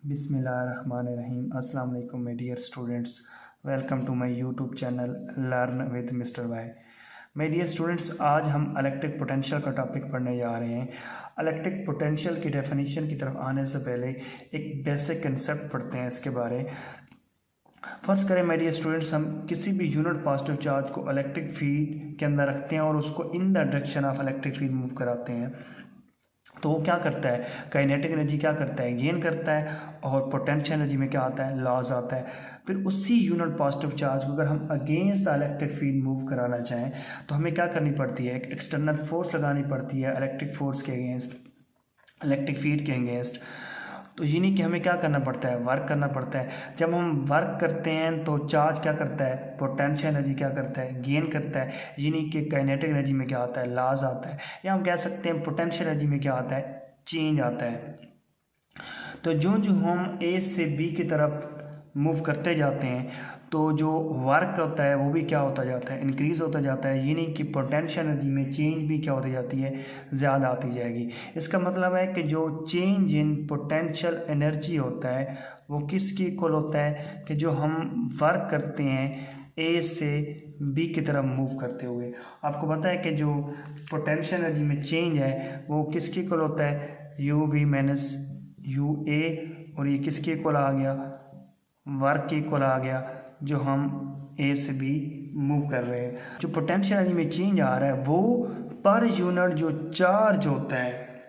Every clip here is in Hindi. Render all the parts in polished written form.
बिस्मिल्लाहिर्रहमानिर्रहीम। अस्सलाम वालेकुम my dear students, welcome to my YouTube channel learn with mister Y. My dear students, आज हम इलेक्ट्रिक पोटेंशियल का टॉपिक पढ़ने जा रहे हैं। इलेक्ट्रिक पोटेंशियल की डेफिनेशन की तरफ आने से पहले एक बेसिक कंसेप्ट पढ़ते हैं इसके बारे। फर्स्ट करें माय डियर स्टूडेंट्स, हम किसी भी यूनिट पॉजिटिव चार्ज को इलेक्ट्रिक फील्ड के अंदर रखते हैं और उसको in the direction of electric field move कराते हैं। तो वो क्या करता है, काइनेटिक एनर्जी क्या करता है, गेन करता है, और पोटेंशियल एनर्जी में क्या आता है, लॉस आता है। फिर उसी यूनिट पॉजिटिव चार्ज को अगर हम against the electric field move कराना चाहें तो हमें क्या करनी पड़ती है, एक एक्सटर्नल फोर्स लगानी पड़ती है इलेक्ट्रिक फोर्स के अगेंस्ट, इलेक्ट्रिक फील्ड के अगेंस्ट। तो यानी कि हमें क्या करना पड़ता है, वर्क करना पड़ता है। जब हम वर्क करते हैं तो चार्ज क्या करता है, पोटेंशियल एनर्जी क्या करता है, गेन करता है। यानी कि काइनेटिक एनर्जी में क्या आता है, लॉस आता है, या हम कह सकते हैं पोटेंशियल एनर्जी में क्या आता है, चेंज आता है। तो जो जो हम ए से बी की तरफ मूव करते जाते हैं तो जो वर्क होता है वो भी क्या होता जाता है, इंक्रीज़ होता जाता है। यानी कि पोटेंशियल एनर्जी में चेंज भी क्या होती जाती है, ज़्यादा आती जाएगी। इसका मतलब है कि जो चेंज इन पोटेंशियल एनर्जी होता है वो किसके इक्वल होता है, कि जो हम वर्क करते हैं ए से बी की तरफ मूव करते हुए। आपको पता है कि जो पोटेंशियल एनर्जी में चेंज है वो किसके इक्वल होता है, you B minus U A, और ये किसके इक्वल आ गया, वर्क के इक्वल आ गया जो हम ए से बी मूव कर रहे हैं। जो पोटेंशियल एनर्जी में चेंज आ रहा है वो पर यूनिट जो चार्ज होता है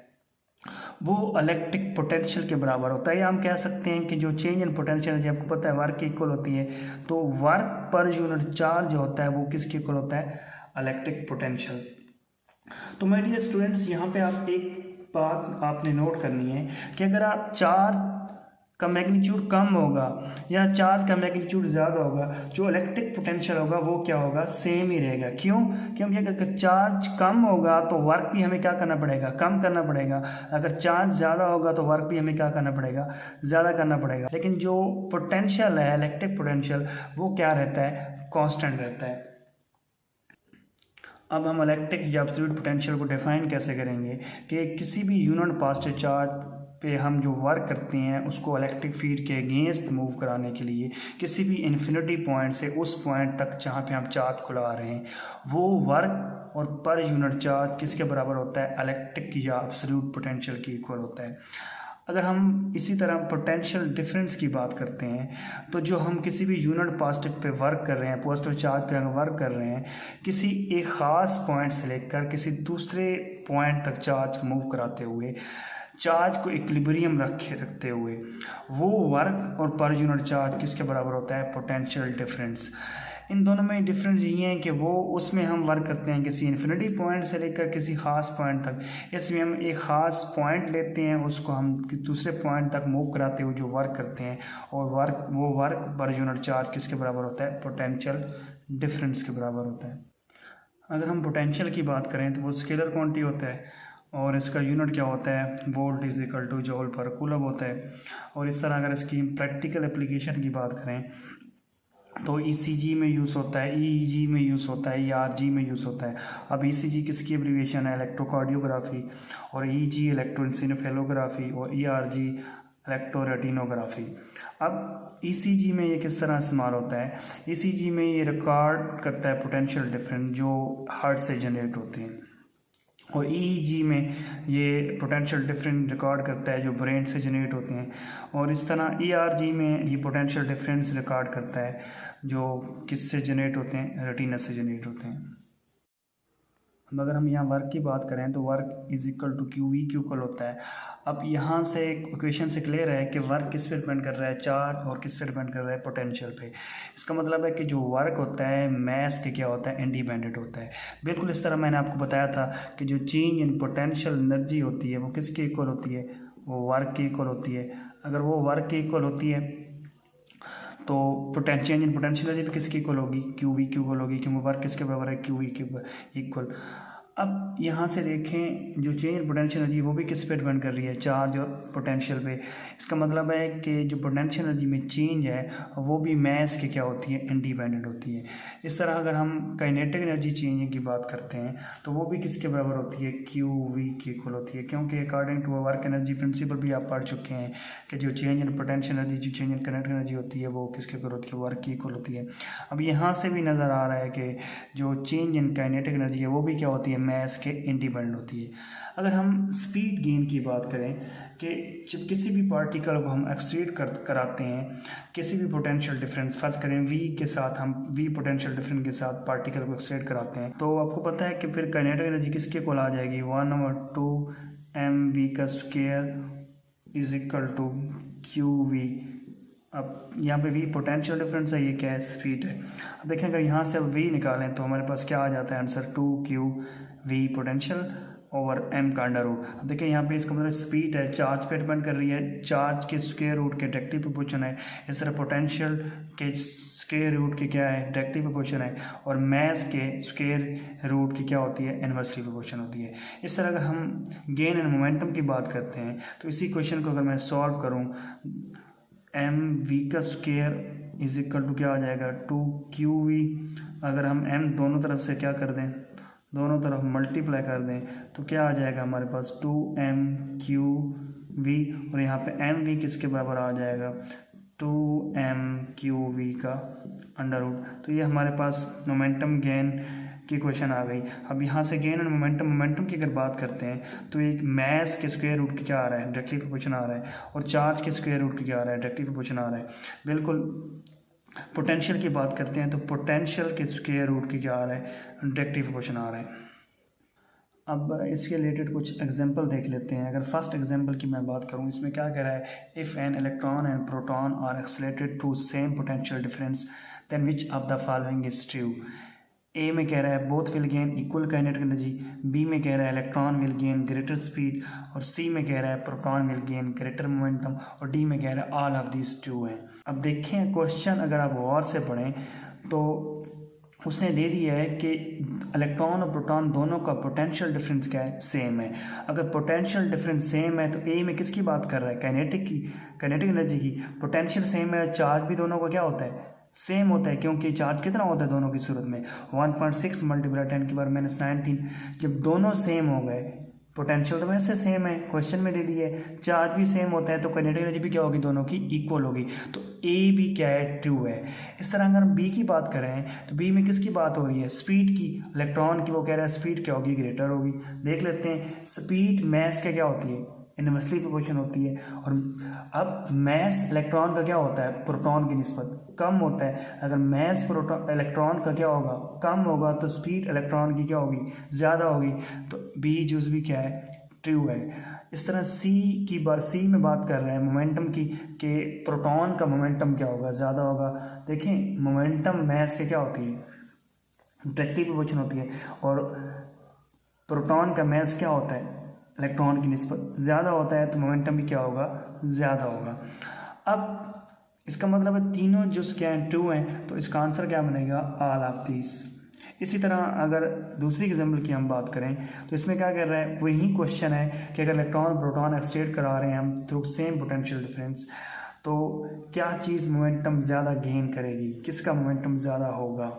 वो इलेक्ट्रिक पोटेंशियल के बराबर होता है। या हम कह सकते हैं कि जो चेंज इन पोटेंशियल एनर्जी आपको पता है वर्क के इक्वल होती है, तो वर्क पर यूनिट चार्ज जो होता है वो किसके इक्वल होता है, इलेक्ट्रिक पोटेंशियल। तो माय डियर स्टूडेंट्स, यहाँ पे आप एक बात आपने नोट करनी है कि अगर आप चार्ज का मैग्नीट्यूड कम होगा या चार्ज का मैग्नीट्यूड ज़्यादा होगा, जो इलेक्ट्रिक पोटेंशियल होगा वो क्या होगा, सेम ही रहेगा। क्यों, क्योंकि अगर चार्ज कम होगा तो वर्क भी हमें क्या करना पड़ेगा, कम करना पड़ेगा। अगर चार्ज ज़्यादा होगा तो वर्क भी हमें क्या करना पड़ेगा, ज़्यादा करना पड़ेगा। लेकिन जो पोटेंशियल है, इलेक्ट्रिक पोटेंशियल, वो क्या रहता है, कॉन्स्टेंट रहता है। अब हम इलेक्ट्रिक या एब्सोल्यूट पोटेंशियल को डिफाइन कैसे करेंगे, कि किसी भी यूनिट पॉजिटिव चार्ज पे हम जो वर्क करते हैं उसको इलेक्ट्रिक फील्ड के अगेंस्ट मूव कराने के लिए किसी भी इन्फिनिटी पॉइंट से उस पॉइंट तक जहाँ पे हम चार्ज को लगा रहे हैं, वो वर्क और पर यूनिट चार्ज किसके बराबर होता है, इलेक्ट्रिक या एब्सोल्यूट पोटेंशियल के इक्वल होता है। अगर हम इसी तरह पोटेंशियल डिफरेंस की बात करते हैं तो जो हम किसी भी यूनिट पॉजिटिव पे वर्क कर रहे हैं, पॉजिटिव चार्ज पे अगर वर्क कर रहे हैं, किसी एक ख़ास पॉइंट से लेकर किसी दूसरे पॉइंट तक चार्ज मूव कराते हुए, चार्ज को इक्विलिब्रियम रखते हुए, वो वर्क और पर यूनिट चार्ज किसके बराबर होता है, पोटेंशियल डिफरेंस। इन दोनों में डिफरेंस ये है कि वो उसमें हम वर्क करते हैं किसी इन्फिनिटी पॉइंट से लेकर किसी ख़ास पॉइंट तक। इसमें हम एक ख़ास पॉइंट लेते हैं, उसको हम दूसरे पॉइंट तक मूव कराते हुए जो वर्क करते हैं, और वो वर्क पर यूनिट चार्ज किसके बराबर होता है, पोटेंशियल डिफरेंस के बराबर होता है। अगर हम पोटेंशियल की बात करें तो वो स्केलर क्वांटिटी होता है और इसका यूनिट क्या होता है, volt is equal to joule per coulomb होता है। और इस तरह अगर इसकी प्रैक्टिकल एप्लीकेशन की बात करें तो ईसीजी में यूज़ होता है, ईईजी में यूज़ होता है, ईआरजी में यूज़ होता है। अब ईसीजी किसकी एब्रीविएशन है, इलेक्ट्रोकार्डियोग्राफी, और ईजी इलेक्ट्रोएन्सेफेलोग्राफी, और ईआरजी इलेक्ट्रोरेटिनोग्राफी। अब ईसीजी में ये किस तरह इस्तेमाल होता है, ईसीजी में ये रिकॉर्ड करता है पोटेंशियल डिफरेंस जो हार्ट से जनरेट होते हैं, और ईईजी में ये पोटेंशियल डिफरेंस रिकॉर्ड करता है जो ब्रेन से जनरेट होते हैं, और इस तरह ईआरजी में ये पोटेंशियल डिफरेंस रिकॉर्ड करता है जो किससे जनरेट होते हैं, रेटिना से जनरेट होते हैं। अब अगर हम यहाँ वर्क की बात करें तो work is equal to Q V Q equal होता है। अब यहाँ से इक्वेशन से क्लियर है कि वर्क किस पे डिपेंड कर रहा है, चार्ज, और किस पे डिपेंड कर रहा है, पोटेंशियल पे। इसका मतलब है कि जो वर्क होता है मैस के क्या होता है, इंडिपेंडेंट होता है। बिल्कुल इस तरह मैंने आपको बताया था कि जो चेंज इन पोटेंशियल एनर्जी होती है वो किसके इक्वल होती है, वो वर्क के इक्वल होती है। अगर वो वर्क के इक्वल होती है तो चेंज इन पोटेंशियल एनर्जी भी किसकी इक्वल होगी, क्यू वी क्यू इक्वल होगी, क्योंकि वर्क किसके बराबर है, क्यू वी के इक्वल। अब यहाँ से देखें जो चेंज इन पोटेंशियल एनर्जी वो भी किस पे डिपेंड कर रही है, चार्ज और पोटेंशियल पे। इसका मतलब है कि जो पोटेंशियल एनर्जी में चेंज है वो भी मैस के क्या होती है, इंडिपेंडेंट होती है। इस तरह अगर हम काइनेटिक एनर्जी चेंजिंग की बात करते हैं तो वो भी किसके बराबर होती है, क्यू वी के इक्वल होती है, क्योंकि according to work energy principle भी आप पढ़ चुके हैं कि जो चेंज इन पोटेंशियल एनर्जी, जो चेंज इन काइनेटिक एनर्जी होती है वो किसके इक्वल होती है, वर्क की इक्वल होती है। अब यहाँ से भी नज़र आ रहा है कि जो चेंज इन काइनेटिक एनर्जी है वो भी क्या होती है, मैस के इंडिपेंडेंट होती है। अगर हम स्पीड गेन की बात करें कि जब किसी भी पार्टिकल को हम एक्सलेट कराते हैं किसी भी पोटेंशियल डिफरेंस, फर्ज करें v के साथ, हम v पोटेंशियल डिफरेंस के साथ पार्टिकल को एक्सलेट कराते हैं तो आपको पता है कि फिर काइनेटिक एनर्जी किसके इक्वल आ जाएगी, 1/2 mv का square is equal to qv। अब यहाँ पे v पोटेंशियल डिफरेंस है, ये क्या है, स्पीड है। अब देखें अगर यहाँ से अब v निकालें तो हमारे पास क्या आ जाता है answer, 2qv potential over m का अंडर रूट। अब देखिए यहाँ पे इसका मतलब स्पीड है, चार्ज पे डिपेंड कर रही है, चार्ज के स्क्वायर रूट के डायरेक्टली प्रोपोर्शन है। इस तरह पोटेंशियल के स्क्वायर रूट के क्या है, डायरेक्टली प्रोपोर्शन है, और मैस के स्क्वायर रूट की क्या होती है, इनवर्सली प्रोपोर्शन होती है। इस तरह अगर हम गेन एंड मोमेंटम की बात करते हैं तो इसी क्वेश्चन को अगर मैं सॉल्व करूँ, एम वी का स्क्वायर इज इक्वल टू क्या आ जाएगा, 2qv। अगर हम m दोनों तरफ से क्या कर दें, दोनों तरफ मल्टीप्लाई कर दें तो क्या आ जाएगा हमारे पास, 2mqv, और यहाँ पे mv किसके बराबर आ जाएगा, 2mqv का अंडर रूट। तो ये हमारे पास मोमेंटम गेन की क्वेश्चन आ गई। अब यहाँ से गेन एंड मोमेंटम की अगर बात करते हैं तो एक मैस के स्क्वायर रूट की क्या आ रहा है, डायरेक्टली प्रोपोर्शन आ रहा है, और चार्ज के स्क्वायर रूट की क्या आ रहा है, डायरेक्टली प्रोपोर्शन आ रहा है। बिल्कुल पोटेंशियल की बात करते हैं तो पोटेंशियल के स्क्वायर रूट की क्या आ रहा है, डायरेक्टली प्रोपोर्शन आ रहा है। अब इसके रिलेटेड कुछ एग्जांपल देख लेते हैं। अगर फर्स्ट एग्जांपल की मैं बात करूं, इसमें क्या कह रहा है, if an electron and proton are accelerated to same potential difference then which of the following is true. A में कह रहा है both will gain equal kinetic energy, B में कह रहा है electron will gain greater speed, और सी में कह रहा है proton will gain greater momentum, और डी में कह रहा है ऑल ऑफ दिस ट्रू है। अब देखें क्वेश्चन अगर आप गौर से पढ़ें तो उसने दे दिया है कि इलेक्ट्रॉन और प्रोटॉन दोनों का पोटेंशियल डिफरेंस क्या है, सेम है। अगर पोटेंशियल डिफरेंस सेम है तो ए में किसकी बात कर रहा है, काइनेटिक की, काइनेटिक एनर्जी की। पोटेंशियल सेम है, चार्ज भी दोनों का क्या होता है, सेम होता है, क्योंकि चार्ज कितना होता है दोनों की सूरत में, 1.6 × 10⁻⁻⁹। जब दोनों सेम हो गए, पोटेंशियल तो वैसे सेम है, क्वेश्चन में दे दी है, चार्ज भी सेम होता है, तो काइनेटिक एनर्जी भी क्या होगी, दोनों की इक्वल होगी। तो ए भी क्या है, ट्रू है। इस तरह अगर हम बी की बात करें तो बी में किसकी बात हो रही है, स्पीड की, इलेक्ट्रॉन की। वो कह रहा है स्पीड क्या होगी, ग्रेटर होगी। देख लेते हैं, स्पीड मैस का क्या होती है, इनवर्सली प्रोपोर्शन होती है। और अब मैस इलेक्ट्रॉन का क्या होता है, प्रोटॉन की निस्बत कम होता है। अगर मैस प्रोटॉन इलेक्ट्रॉन का क्या होगा, कम होगा, तो स्पीड इलेक्ट्रॉन की क्या होगी, ज़्यादा होगी। तो बी जूस भी क्या है, ट्रू है। इस तरह सी में बात कर रहे हैं मोमेंटम की, कि प्रोटॉन का मोमेंटम क्या होगा, ज़्यादा होगा। देखें मोमेंटम मैस के क्या होती है, डायरेक्टली प्रोपोर्शन होती है, और प्रोटॉन का मैस क्या होता है, इलेक्ट्रॉन की निस्बत ज़्यादा होता है, तो मोमेंटम भी क्या होगा, ज़्यादा होगा। अब इसका मतलब है तीनों जो क्या हैं, ट्रू हैं, तो इसका आंसर क्या बनेगा, ऑल ऑफ दीस। इसी तरह अगर दूसरी एग्जाम्पल की हम बात करें तो इसमें क्या कर रहा है, वही क्वेश्चन है कि अगर इलेक्ट्रॉन प्रोटॉन एक्सलेट करा रहे हैं हम थ्रू सेम पोटेंशियल डिफरेंस, तो क्या चीज़ मोमेंटम ज़्यादा गेन करेगी, किसका मोमेंटम ज़्यादा होगा,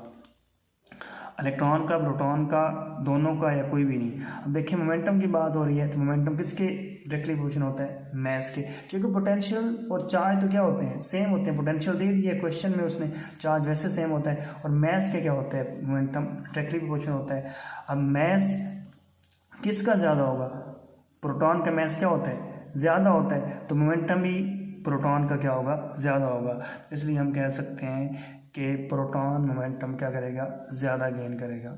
इलेक्ट्रॉन का, प्रोटॉन का, दोनों का, या कोई भी नहीं। अब देखिए मोमेंटम की बात हो रही है तो मोमेंटम किसके डायरेक्टली प्रोपोर्शन होता है, मैस के, क्योंकि पोटेंशियल और चार्ज तो क्या होते हैं, सेम होते हैं। पोटेंशियल दे दिया क्वेश्चन में उसने, चार्ज वैसे सेम होता है, और मैस के क्या होता है, मोमेंटम डायरेक्टली प्रोपोर्शन होता है। अब मैस किसका ज़्यादा होगा, प्रोटॉन का मैस क्या होता है, ज़्यादा होता है, तो मोमेंटम भी प्रोटॉन का क्या होगा, ज़्यादा होगा। इसलिए हम कह सकते हैं कि प्रोटॉन मोमेंटम क्या करेगा, ज़्यादा गेन करेगा।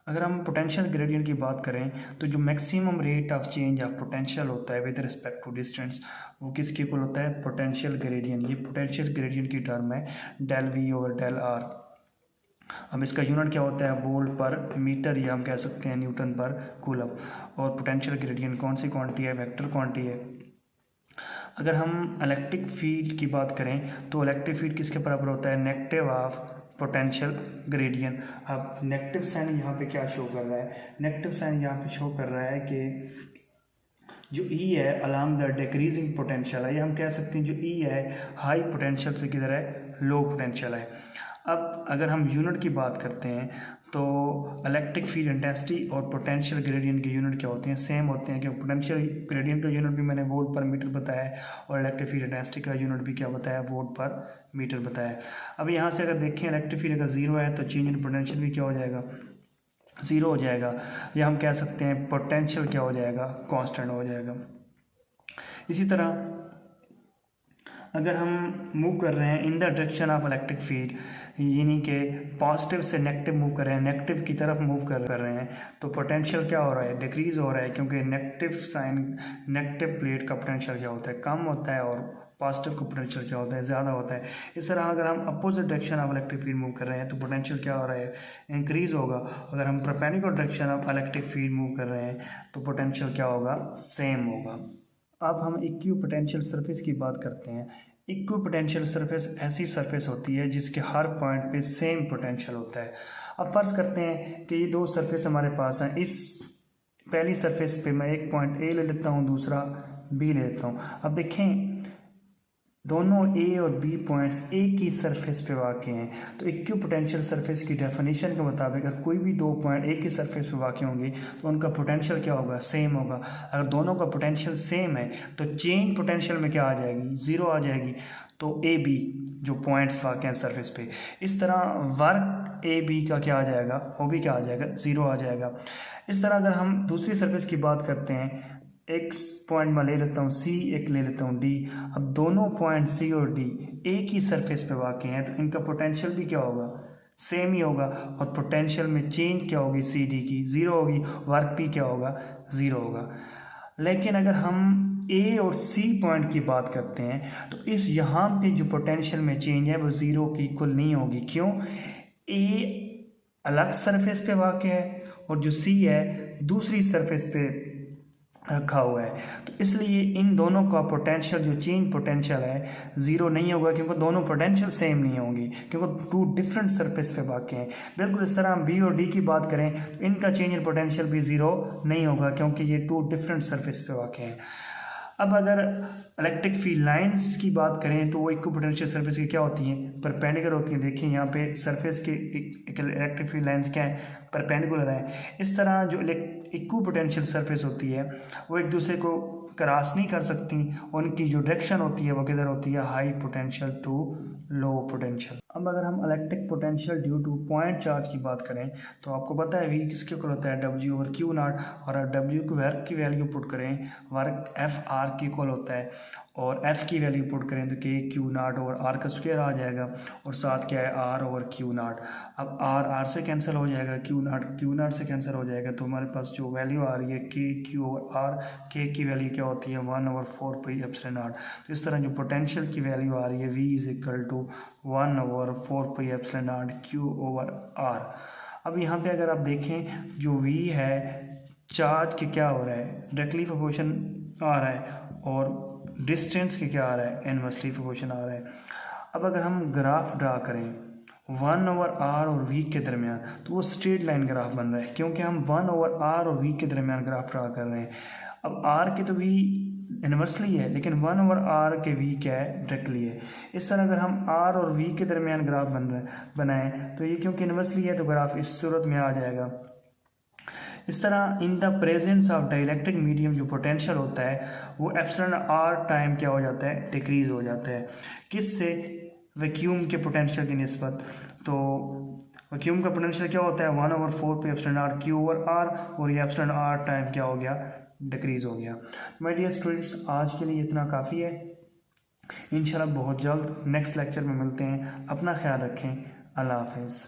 अगर हम पोटेंशियल ग्रेडियंट की बात करें तो जो maximum rate of change of potential होता है विद रिस्पेक्ट टू डिस्टेंस, वो किसके इक्वल होता है, पोटेंशियल ग्रेडियंट। ये पोटेंशियल ग्रेडियंट की टर्म है, del V over del R. अब इसका यूनिट क्या होता है, वोल्ट पर मीटर, या हम कह सकते हैं न्यूटन पर कूलम। और पोटेंशियल ग्रेडियंट कौन सी क्वांटिटी है, वेक्टर क्वांटिटी है। अगर हम इलेक्ट्रिक फील्ड की बात करें तो इलेक्ट्रिक फील्ड किसके बराबर होता है, नेगेटिव ऑफ पोटेंशियल ग्रेडियंट। अब नेगेटिव साइन यहाँ पे क्या शो कर रहा है, नेगेटिव साइन यहाँ पे शो कर रहा है कि जो ई है अलॉन्ग द डिक्रीजिंग पोटेंशियल है, या हम कह सकते हैं जो ई है हाई पोटेंशियल से किधर है, लो पोटेंशियल है। अब अगर हम यूनिट की बात करते हैं तो इलेक्ट्रिक फील्ड इंटेंसिटी और पोटेंशियल ग्रेडियंट के यूनिट क्या होते हैं, सेम होते हैं। क्योंकि पोटेंशियल ग्रेडियंट का यूनिट भी मैंने वोल्ट पर मीटर बताया है और इलेक्ट्रिक फील्ड इंटेंसिटी का यूनिट भी क्या बताया, वोल्ट पर मीटर बताया है। अब यहाँ से अगर देखें इलेक्ट्रिक फील्ड अगर जीरो है तो चेंज इन पोटेंशियल भी क्या हो जाएगा, ज़ीरो हो जाएगा, या हम कह सकते हैं पोटेंशियल क्या हो जाएगा, कांस्टेंट हो जाएगा। इसी तरह अगर हम मूव कर रहे हैं in the direction of electric field, यानी कि पॉजिटिव से नेगेटिव मूव कर रहे हैं, नेगेटिव की तरफ मूव कर रहे हैं, तो पोटेंशियल क्या हो रहा है, डिक्रीज हो रहा है। क्योंकि नेगेटिव साइन, नेगेटिव प्लेट का पोटेंशियल क्या होता है, कम होता है, और पॉजिटिव का पोटेंशियल क्या होता है, ज़्यादा होता है। इस तरह अगर हम opposite direction of electric field move कर रहे हैं तो पोटेंशियल क्या हो रहा है, इंक्रीज होगा। अगर हम perpendicular direction of electric field move कर रहे हैं तो पोटेंशियल क्या होगा, सेम होगा। अब हम इक्वी पोटेंशियल सरफेस की बात करते हैं। इक्वी पोटेंशियल सरफेस ऐसी सरफेस होती है जिसके हर पॉइंट पे सेम पोटेंशियल होता है। अब फर्ज करते हैं कि ये दो सरफेस हमारे पास हैं। इस पहली सरफेस पे मैं एक पॉइंट ए ले लेता हूँ, दूसरा बी ले लेता हूँ। अब देखें दोनों ए और बी पॉइंट्स एक ही सरफेस पे वाक़ हैं, तो इक्वी पोटेंशियल सरफेस की डेफिनेशन के मुताबिक अगर कोई भी दो पॉइंट एक ही सरफेस पे वाक़ होंगे तो उनका पोटेंशियल क्या होगा, सेम होगा। अगर दोनों का पोटेंशियल सेम है तो चेंज पोटेंशियल में क्या आ जाएगी, ज़ीरो आ जाएगी। तो ए बी जो पॉइंट्स वाक़ हैं सरफेस पे, इस तरह वर्क ए बी का क्या आ जाएगा, वो भी क्या आ जाएगा, ज़ीरो आ जाएगा। इस तरह अगर हम दूसरी सरफेस की बात करते हैं, एक पॉइंट मैं ले लेता हूँ सी, एक ले लेता हूँ डी। अब दोनों पॉइंट सी और डी एक ही सरफेस पे वाक़ हैं तो इनका पोटेंशियल भी क्या होगा, सेम ही होगा। और पोटेंशियल में चेंज क्या होगी, सी डी की ज़ीरो होगी, वर्क भी क्या होगा, ज़ीरो होगा। लेकिन अगर हम ए और सी पॉइंट की बात करते हैं तो इस यहाँ पे जो पोटेंशियल में चेंज है वो ज़ीरो की इक्वल नहीं होगी। क्यों, ए अलग सरफेस पे वाक़ है और जो सी है दूसरी सरफेस पे रखा हुआ है, तो इसलिए इन दोनों का पोटेंशियल जो चेंज पोटेंशियल है ज़ीरो नहीं होगा, क्योंकि दोनों पोटेंशियल सेम नहीं होंगी, क्योंकि टू डिफरेंट सरफेस पे वाक़ हैं। बिल्कुल इस तरह हम बी और डी की बात करें तो इनका चेंज इन पोटेंशियल भी ज़ीरो नहीं होगा, क्योंकि ये टू डिफरेंट सरफेस पे वाक़ हैं। अब अगर इलेक्ट्रिक फील्ड लाइंस की बात करें तो वो इक्वी पोटेंशियल सरफेस की क्या होती हैं, परपेंडिकुलर होती हैं। देखिए यहाँ पे सरफेस के इलेक्ट्रिक फील्ड लाइंस क्या है, परपेंडिकुलर है। इस तरह जो इक्वी पोटेंशियल सरफेस होती है वो एक दूसरे को क्रॉस नहीं कर सकती, उनकी जो डायरेक्शन होती है वो किधर होती है, high potential to low potential. अब अगर हम electric potential due to point charge की बात करें तो आपको पता है वी किसके इक्वल होता है, डब्ल्यू ओवर क्यू नॉट। और डब्ल्यू की वर्क की वैल्यू पुट करें, वर्क एफ आर की इक्वल होता है, और एफ की वैल्यू पुट करें तो के क्यू नॉट ओवर आर का स्क्वायर आ जाएगा, और साथ क्या है आर ओवर क्यू नॉट। अब आर से कैंसिल हो जाएगा, क्यू नॉट से कैंसिल हो जाएगा, तो हमारे पास जो वैल्यू आ रही है के क्यू ओवर आर, के की वैल्यू क्या होती है 1/4 एप्सिलॉन नॉट। तो इस तरह जो पोटेंशियल की वैल्यू आ रही है V is equal to 1/4 epsilon naught Q over R. अब यहाँ पे अगर आप देखें जो V है चार्ज के क्या हो रहा है, डायरेक्टली प्रोपोर्शन आ रहा है, और डिस्टेंस के क्या आ रहा है, इनवर्सली प्रोपोर्शन आ रहा है। अब अगर हम ग्राफ ड्रा करें 1/r और V के दरमियान तो वो स्ट्रेट लाइन ग्राफ बन रहा है, क्योंकि हम 1/r और V के दरमियान ग्राफ ड्रा कर रहे हैं। अब R के तो V इनवर्सली है, लेकिन 1/r के V क्या है, डायरेक्टली है। इस तरह अगर हम R और V के दरमियान ग्राफ बनाएं तो ये क्योंकि इनवर्सली है तो ग्राफ इस सूरत में आ जाएगा। इस तरह in the presence of dielectric medium जो पोटेंशियल होता है वो एप्सिलॉन आर टाइम क्या हो जाता है, डिक्रीज हो जाता है। किससे, वैक्यूम के पोटेंशियल की निस्बत। तो वैक्यूम का पोटेंशियल क्या होता है 1/4 पे epsilon R Q over R, और ये एप्सिलॉन आर टाइम क्या हो गया, डिक्रीज हो गया। माय डियर स्टूडेंट्स आज के लिए इतना काफ़ी है, इंशाल्लाह बहुत जल्द नेक्स्ट लेक्चर में मिलते हैं। अपना ख्याल रखें, अल्लाह हाफिज़।